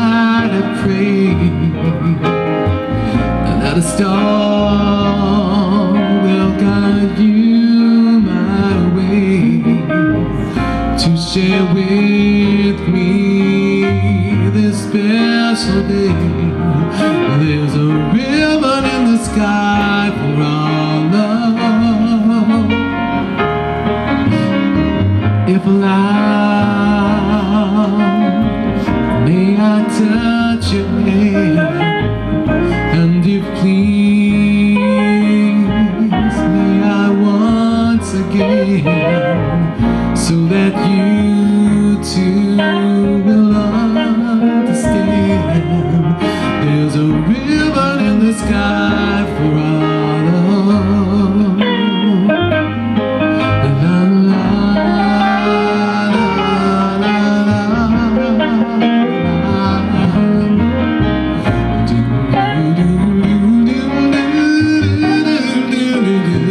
night I pray that a star will guide you my way to share with me this special day. There's a ribbon in the sky for our love. If allowed, may I touch your hand, and if please, may I once again, so that you too will understand. There's a ribbon in the sky for our love. La la la la do do do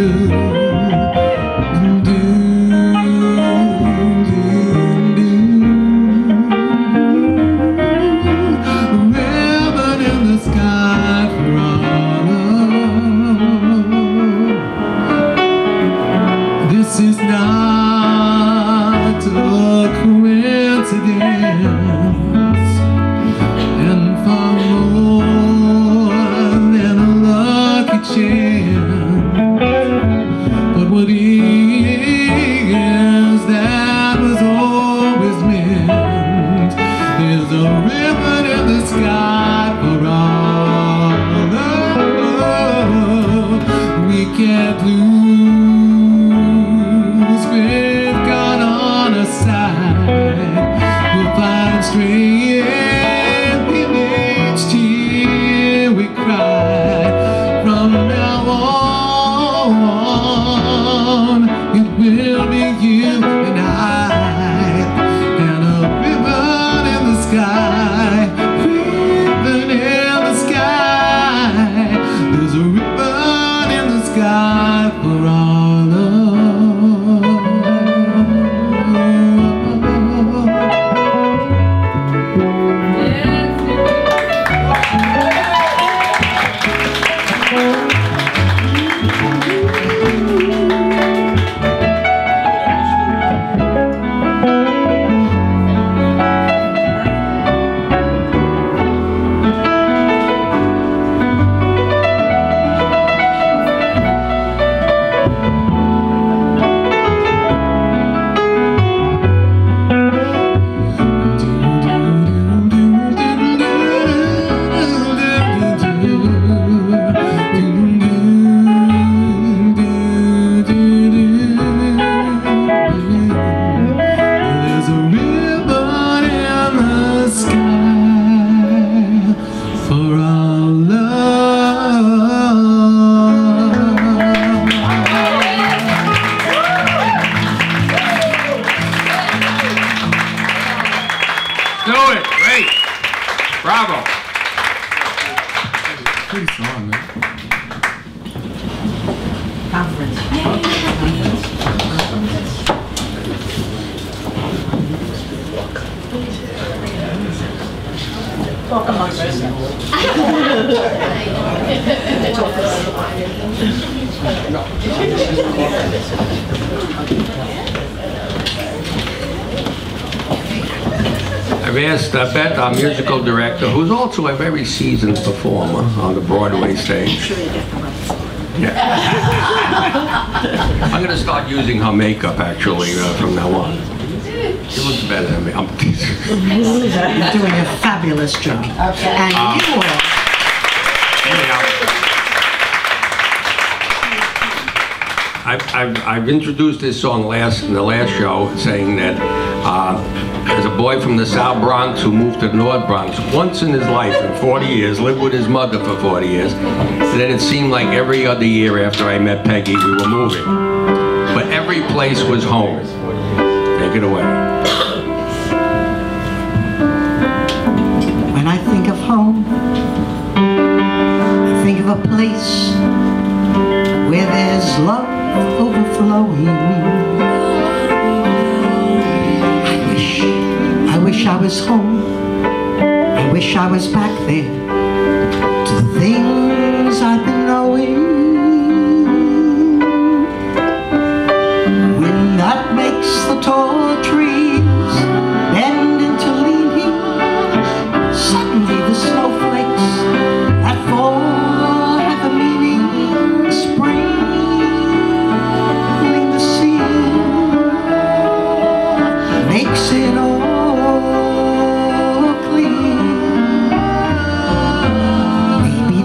This is not a coincidence, and far more than a lucky chance, but what is that was always meant. There's a ribbon in the sky for our love. We can't lose with God on our side. We'll find strength in each tear we cry. From now on, it will be you and I, and a ribbon in the sky, ribbon in the sky. There's a ribbon in the sky for our love. Do it! Great! Bravo! Pretty song, man. Conference. Talk amongst yourselves. I've asked Beth, our musical director, who's also a very seasoned performer on the Broadway stage. Yeah. I'm going to start using her makeup, actually, from now on. She looks better than me. I'm teasing. You're doing a fabulous job. And you will. I've introduced this song in the last show, saying that there's a boy from the South Bronx who moved to the North Bronx once in his life in 40 years, lived with his mother for 40 years. And then it seemed like every other year after I met Peggy, we were moving. But every place was home. Take it away. When I think of home, I think of a place where there's love overflowing. I wish I was home. I wish I was back there to the things I've been knowing. Wind that makes the tall trees bend into leaning. Suddenly the snowflakes that fall have a meaning. Sprinkling the sea makes it all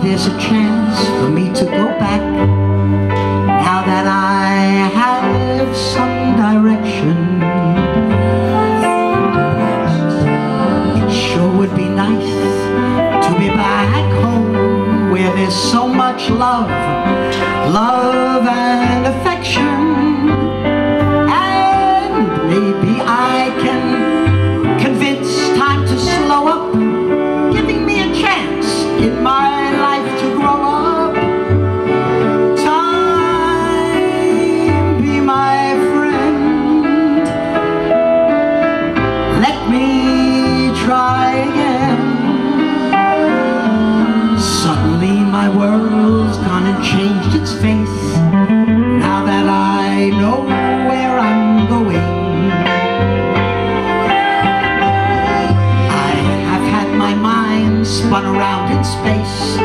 there's a chance for me to go back now that I have some direction. It sure would be nice to be back home where there's so much love, love and affection. And maybe I can convince time to slow up, giving me a chance in my life to grow up. Time, be my friend. Let me try again. Suddenly my world's gone and changed its face now that I know where I'm going. I have had my mind spun around in space,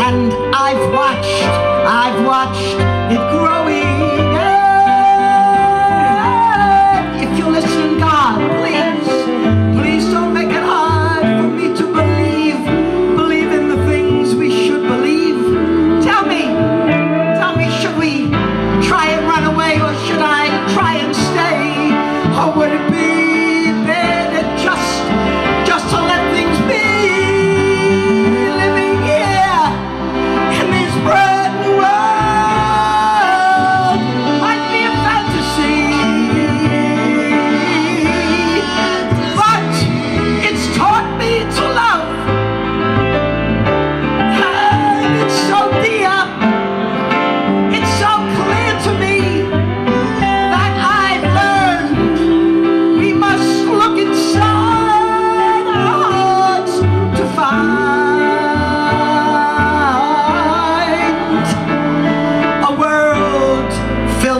and I've watched it growing. And if you listen, God, please don't make it hard for me to believe in the things we should believe. Tell me, should we try and run away, or should I try and stay? Or would it be better just to let things be?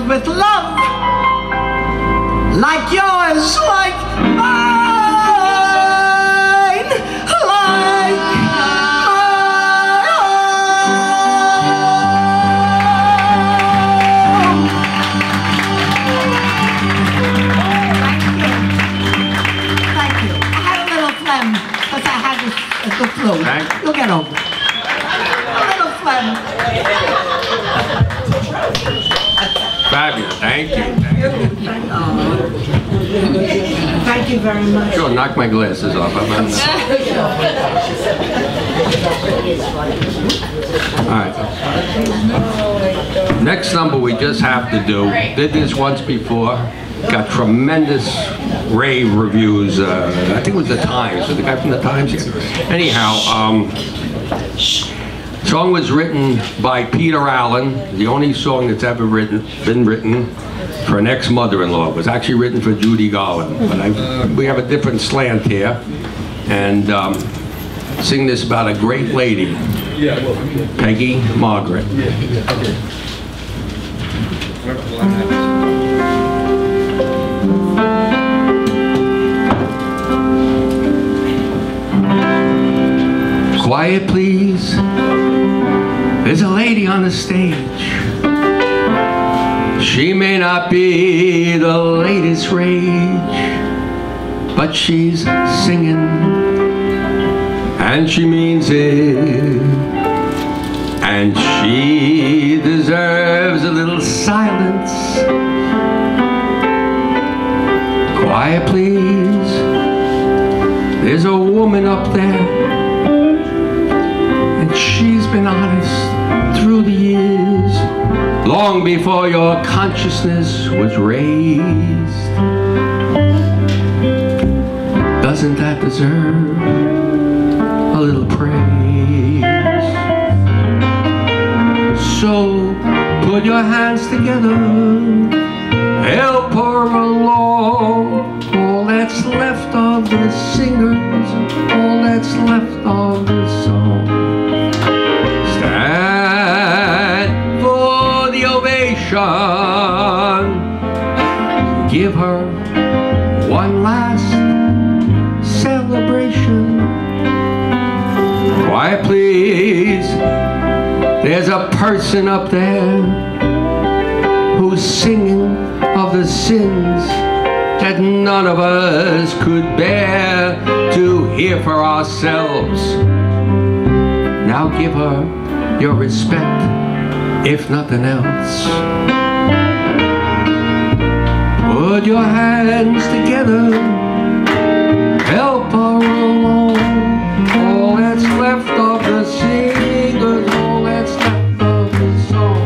With love like yours, like mine, like Thank you. I had a little phlegm because I had the flu. You'll get over it. A little phlegm. Fabulous, thank you. Thank you very much. Sure, knock my glasses off. All right. Next number we just have to do. Did this once before. Got tremendous rave reviews. I think it was the Times. Was the guy from the Times here? Anyhow, song was written by Peter Allen, the only song that's ever been written for an ex-mother-in-law. It was actually written for Judy Garland, but we have a different slant here, and sing this about a great lady, Peggy Margaret. Quiet, please. There's a lady on the stage. She may not be the latest rage, but she's singing, and she means it. And she deserves a little silence. Quiet, please. There's a woman up there, and she's been honest through the years, long before your consciousness was raised. Doesn't that deserve a little praise? So put your hands together, help her along. All that's left of the singers, all that's left of the song. Stand for the ovation. Give her one last celebration. Quiet, please. There's a person up there who's singing of the sins that none of us could bear to hear for ourselves. Now give her your respect, if nothing else. Put your hands together, help her along. All that's left of the singers, all that's left of the song.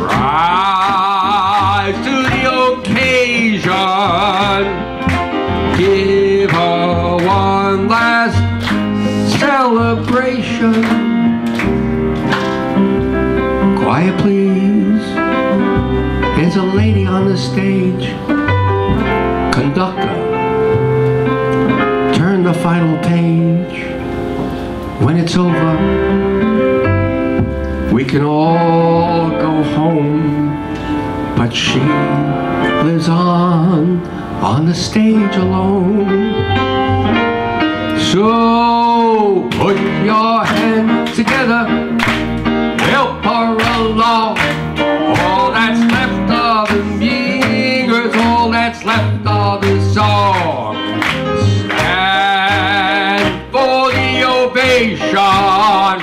Rise to the occasion. Give her one last celebration. Quiet, please. There's a lady on the stage. Conductor, turn the final page. When it's over, we can all go home, but she lives on the stage alone. So put your hands together, help her along. All that's left of the meagers, all that's left of the song. Stand for the ovation.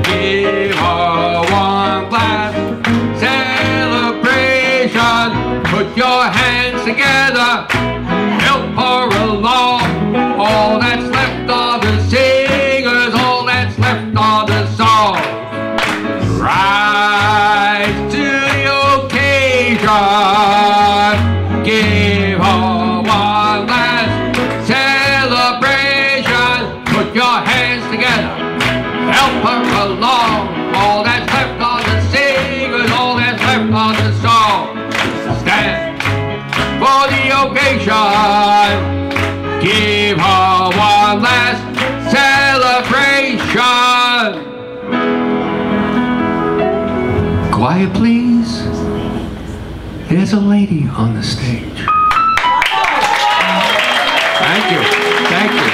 Give her one last celebration. Put your hands together, help her along. All that's left of the singers, all that's left of the song. Rise to the occasion. Give her one last celebration. Put your hands together, help her along. All that's left of the singers, all that's left of the song. Stand for the occasion. Give her one last celebration. Quiet, please. There's a lady on the stage. Thank you. Thank you.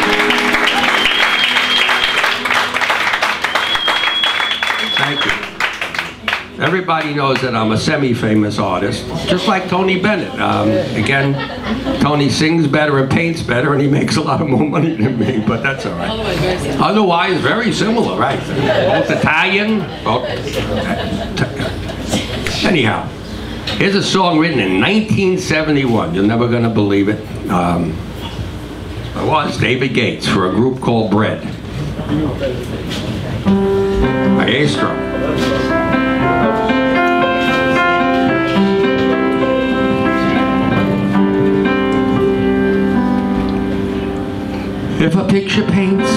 Thank you. Everybody knows that I'm a semi-famous artist, just like Tony Bennett. Again, Tony sings better and paints better, and he makes a lot more money than me, but that's all right. Otherwise, very similar, right? Both Italian. Anyhow, here's a song written in 1971. You're never going to believe it. It was David Gates for a group called Bread. Maestro. If a picture paints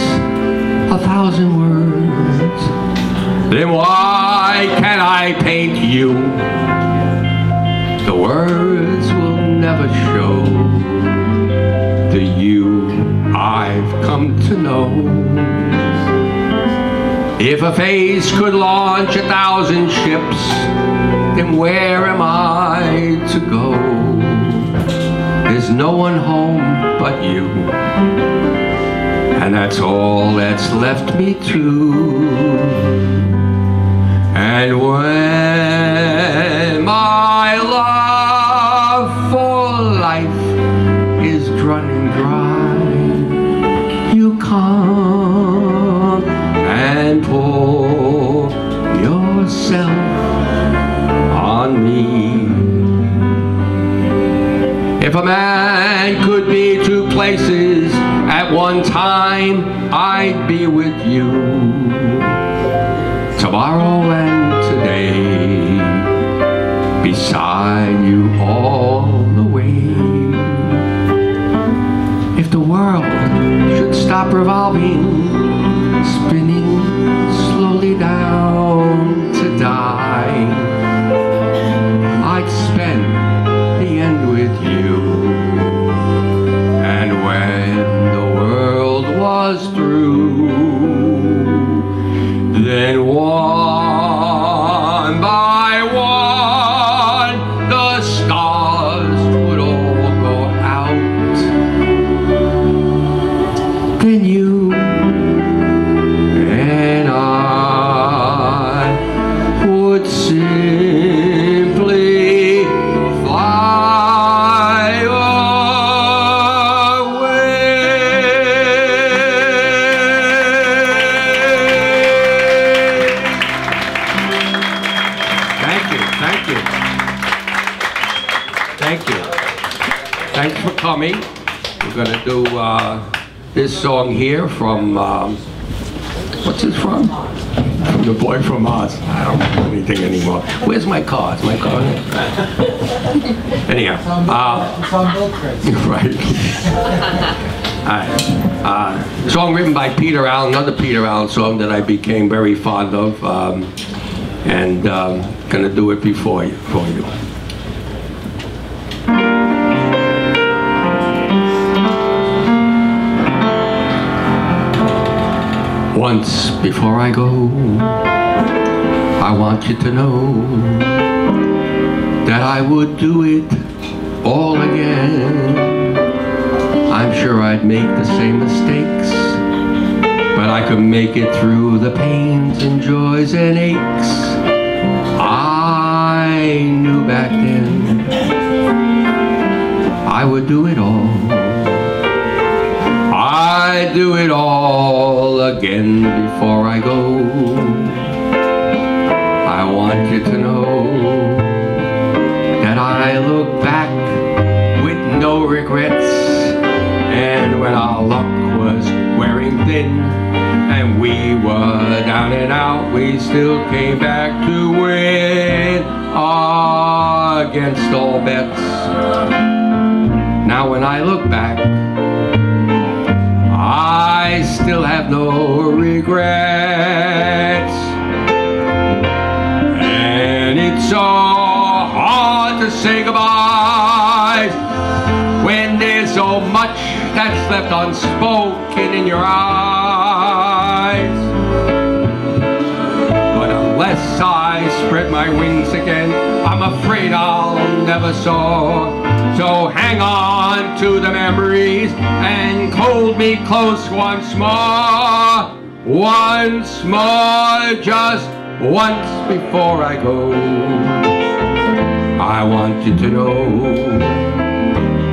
1,000 words, then why can't I paint you? The words will never show the you I've come to know. If a face could launch 1,000 ships, then where am I to go? There's no one home but you, and that's all that's left me to. And when my love for life is running dry, you come and pour yourself on me. If a man could be two places at one time, I'd be with you tomorrow and today, beside you all the way. If the world should stop revolving, spinning slowly down to die, I'd spend the end with you. And when the world and you and I would simply fly away. Thank you, thank you. Thank you. Thanks for coming. We're going to do this song here from, what's this from? From The Boy From Oz. I don't know anything anymore. Where's my cards? My card? Anyhow. It's on Bill Chris. Right. Song written by Peter Allen, another Peter Allen song that I became very fond of, and going to do it for you. Once before I go, I want you to know that I would do it all again. I'm sure I'd make the same mistakes, but I could make it through the pains and joys and aches I knew back then. I would do it all. I'd do it all again before I go. I want you to know that I look back with no regrets. And when our luck was wearing thin and we were down and out, we still came back to win against all bets. Now when I look back, I still have no regrets. And it's so hard to say goodbye when there's so much that's left unspoken in your eyes. But unless I spread my wings again, I'm afraid I'll never soar. So hang on to the memories and hold me close once more. Once more, just once before I go. I want you to know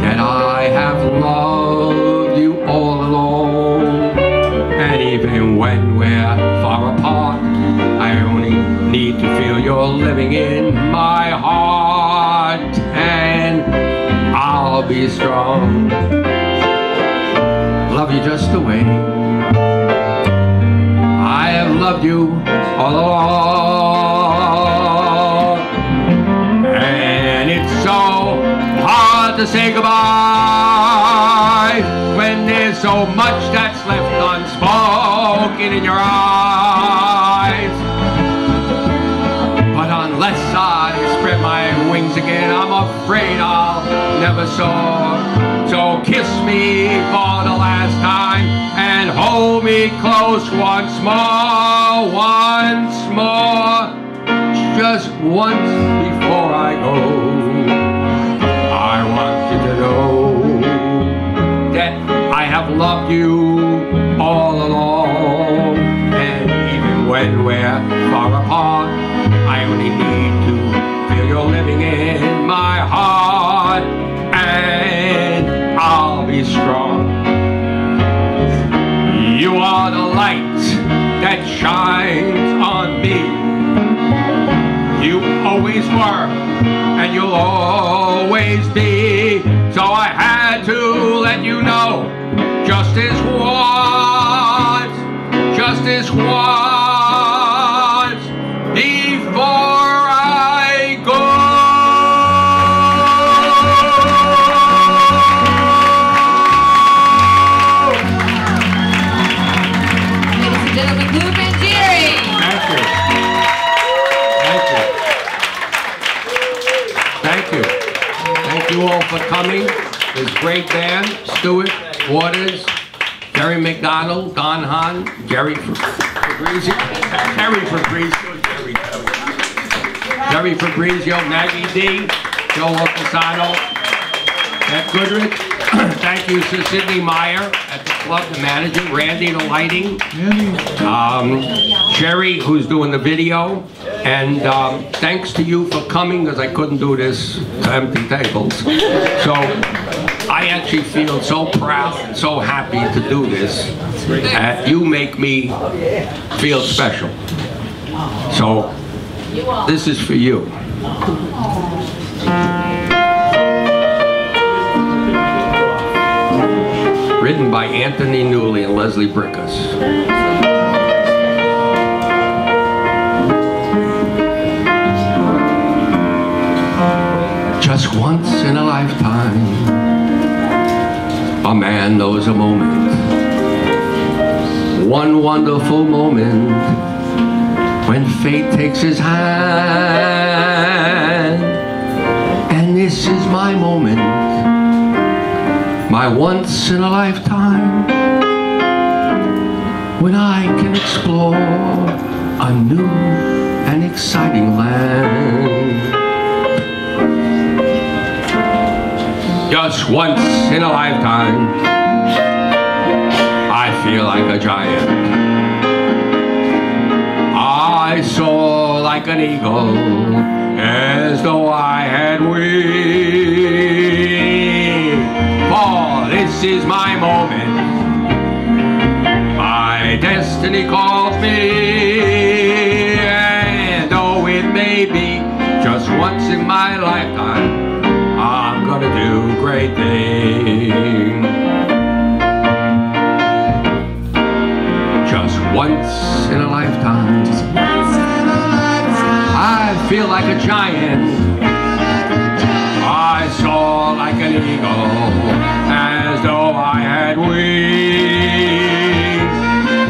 that I have loved you all along. And even when we're far apart, I only need to feel you're living in my heart. And I'll be strong. Love you just the way I have loved you all along. And it's so hard to say goodbye when there's so much that's left unspoken in your eyes. But unless I spread my wings again, I'm afraid I'll never soar. So kiss me for the last time and hold me close once more. Once more, just once before I go. I want you to know that I have loved you all along. And even when we're far apart, I only need to feel you're living in my heart. And I'll be strong. You are the light that shines on me. You always were, and you'll always be. So I had to let you know, just this once, before I go. Ladies and gentlemen, Mangieri. Thank you. Thank you. Thank you. Thank you all for coming. This great band, Stuart, Waters, Jerry McDonald, Don Hahn, Jerry Fabrizio, Maggie D, Joe Lopesano, Ed Goodrich, Thank you to Sidney Meyer at the club, the manager, Randy, the lighting, Sherry, who's doing the video, and thanks to you for coming, because I couldn't do this to empty tables. So I actually feel so proud and so happy to do this. You make me feel special. So this is for you. Written by Anthony Newley and Leslie Brickus. Just once in a lifetime, a man knows a moment. One wonderful moment when fate takes his hand. And this is my moment, my once in a lifetime, when I can explore a new and exciting land. Just once in a lifetime, I feel like a giant. I soar like an eagle, as though I had wings. For this is my moment, my destiny calls me. And though it may be just once in my lifetime, I'm gonna do great things. Just once in a lifetime, I feel like a giant. I soar like an eagle, as though I had wings.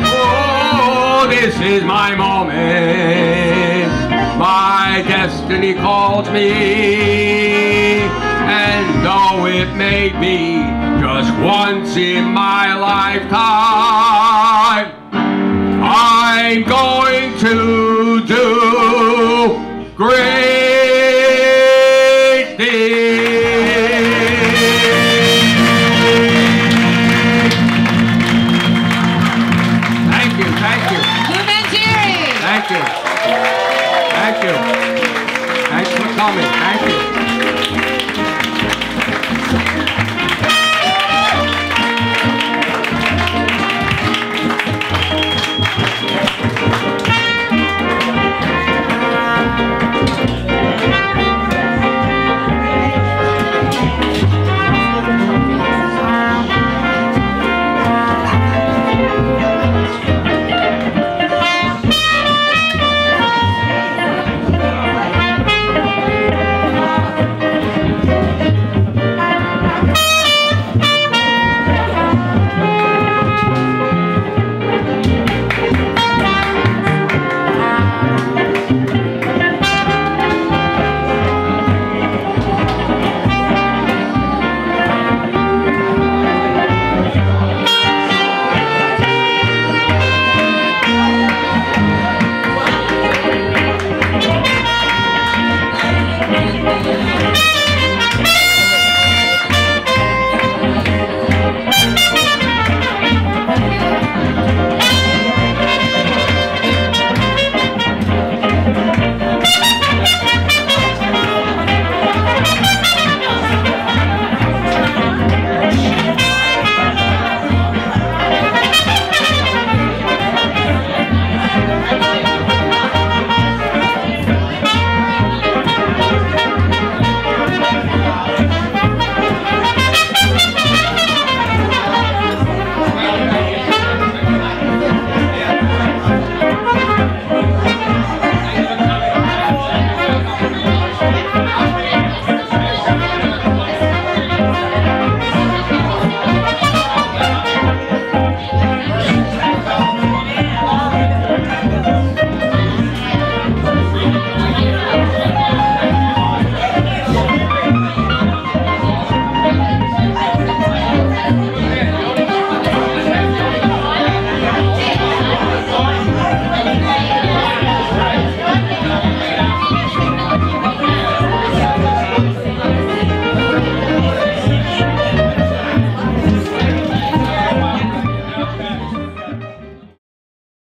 Oh, this is my moment, my destiny calls me. And though it may be just once in my lifetime, I'm going to do great things. Thank you, thank you. Lou Mangieri. Thank you. Thank you. Thanks for coming. Thank you.